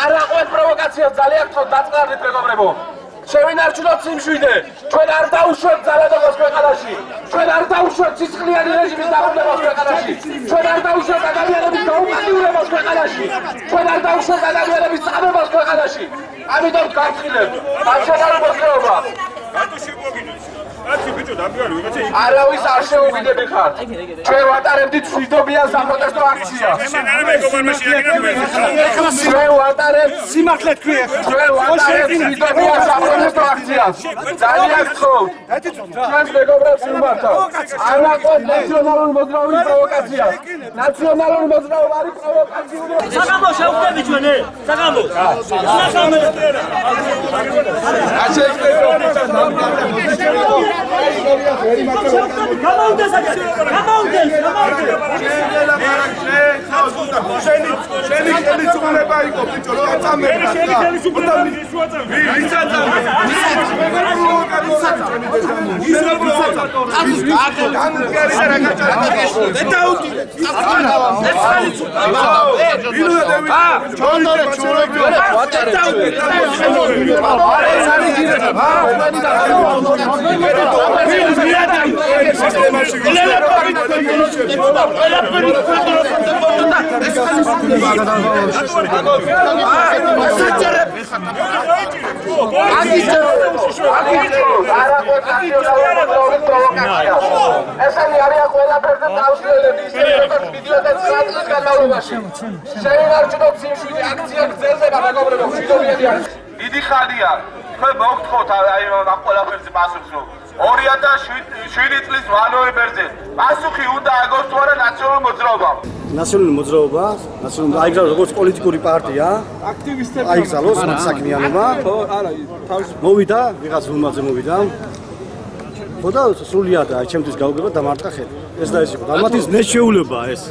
არა ყოველ პროვოკაციას ძალიან გთხოვთ დაწყნარდით მეგობრებო. შევინარჩუნოთ სიმშვიდე. ჩვენ არ დაუშვებთ ძალადობას ქვეყანაში. ჩვენ არ დაუშვებთ სისხლიანი რეჟიმის დაბრუნებას ქვეყანაში. ჩვენ არ დაუშვებთ ადამიანების გაუმარტივებას ქვეყანაში. ჩვენ არ დაუშვებთ ადამიანების წამებას ქვეყანაში. ამიტომ გავხილებთ ნაციონალურ მოძრაობას. არავის არ შეუვიდები ხართ. ჩვენ ვატარებდით მშვიდობიან საპროტესტო აქციას. ჩვენ ვატარებთ სიმართლე თქვი ახლა. ჩვენ ვატარებთ მშვიდობიან საპროტესტო აქციას. ძალიან გთხოვთ. ჩვენს მეგობრებს ვიმართავ. არ ნაკლებ ნაციონალური მოძრაობის პროვოკაციას. ნაციონალური მოძრაობა არის პროვოკაციული. საგამო შევხვდები ჩვენ ე? საგამო. ესენი არიან ყველაფერზე თავშველები ისე ვიდეოთა წლის განმავლობაში. შევინარჩუნოთ სიმშვიდე აქცია გრძელდება მეგობრებო, მშვიდობიანი აქცია. დიდი ხანია თქვენ მოგთხოვთ აი ამ ყველაფერზე პასუხს. 2007 წლის ნოემბერზე პასუხი უნდა აგოს თუ არა ნაციონალურ მოძრაობამ. ნაციონალური მოძრაობა, ნაციონალური აიგზავნოს როგორც პოლიტიკური პარტია, აქტივისტები აიგზავნოს მათ საქმიანობა. მოვიდა, ვიღაც უმაძე მოვიდა. ხოდა სრულიად აი ჩემთვის გაუგება დამარტყა ხელი. ეს და ეს იყო. ამათის ნეშეულება ეს.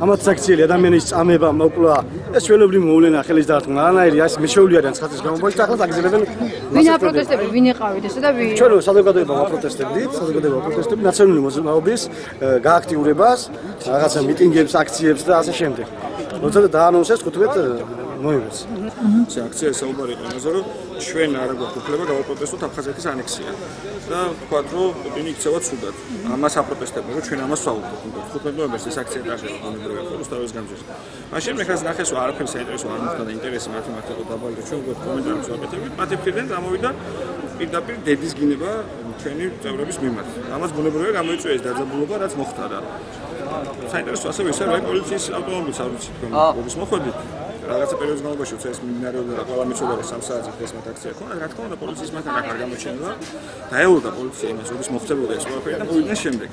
ამათ საქციელი ადამიანის წამება, მოკლა, ეს ჩვეულებრივი მოვლენა ხელის დარტყმა. არანაირი ეს მეშეული არიან ხათის გამომბოლით ახლა აგზელებენ. ვინ აპროტესტები, ვინ ეყავით ესა და ვინ? ჩვენ საზოგადოება აპროტესტებდით, საზოგადოება აპროტესტები ნაციონალური მოძრაობის გააქტიურებას, რაღაცა მიტინგებს, აქციებს და ასე შემდეგ. როცა დაანონსეს 15 ნოემბერს. ეს აქცია საუბარი იყო იმაზე, რომ ჩვენ არ გვაქვს უფლება გავაპროტესტოთ აფხაზეთის ანექსია. და ვთქვათ, რომ პუტინი იქცევა ცუდად. ამას აპროტესტებდა, რომ ჩვენ ამას ვსაუბრობთ. 15 ნოემბერს ეს აქცია დაახევა ბუნებრივად რუსთავის გამზირს. მაშინ მე ხას ნახეს, რომ არაფერს საინტერესო არ მოხდა და ინტერესი მათი იყო დაბალი და ჩვენ გვაქვს კომენტარებს ვაკეთებთ. მათი მხრიდან გამოვიდა პირდაპირ დედის გინება ჩვენი წევრების მიმართ. ამას ბუნებრივად გამოიწვია ეს დაძაბულობა, რაც მოხდა და საინტერესო ასევე ისე რომ პოლიციის ავტომობილს არ ვიცი თქვენ როგორ მოხვედით. რაღაცა პერიოდის განმავლობაში ეს მიმდინარეობდა და ყველა მიცოდე 3 საათზე ეს მათ აქცია ქონდა, რა თქმა უნდა პოლიციის მათგან არ გამოჩენილა. დაეულოდა პოლიცია იმას, რომ მოხდებოდა ეს ყველაფერი და მოვიდნენ შემდეგ.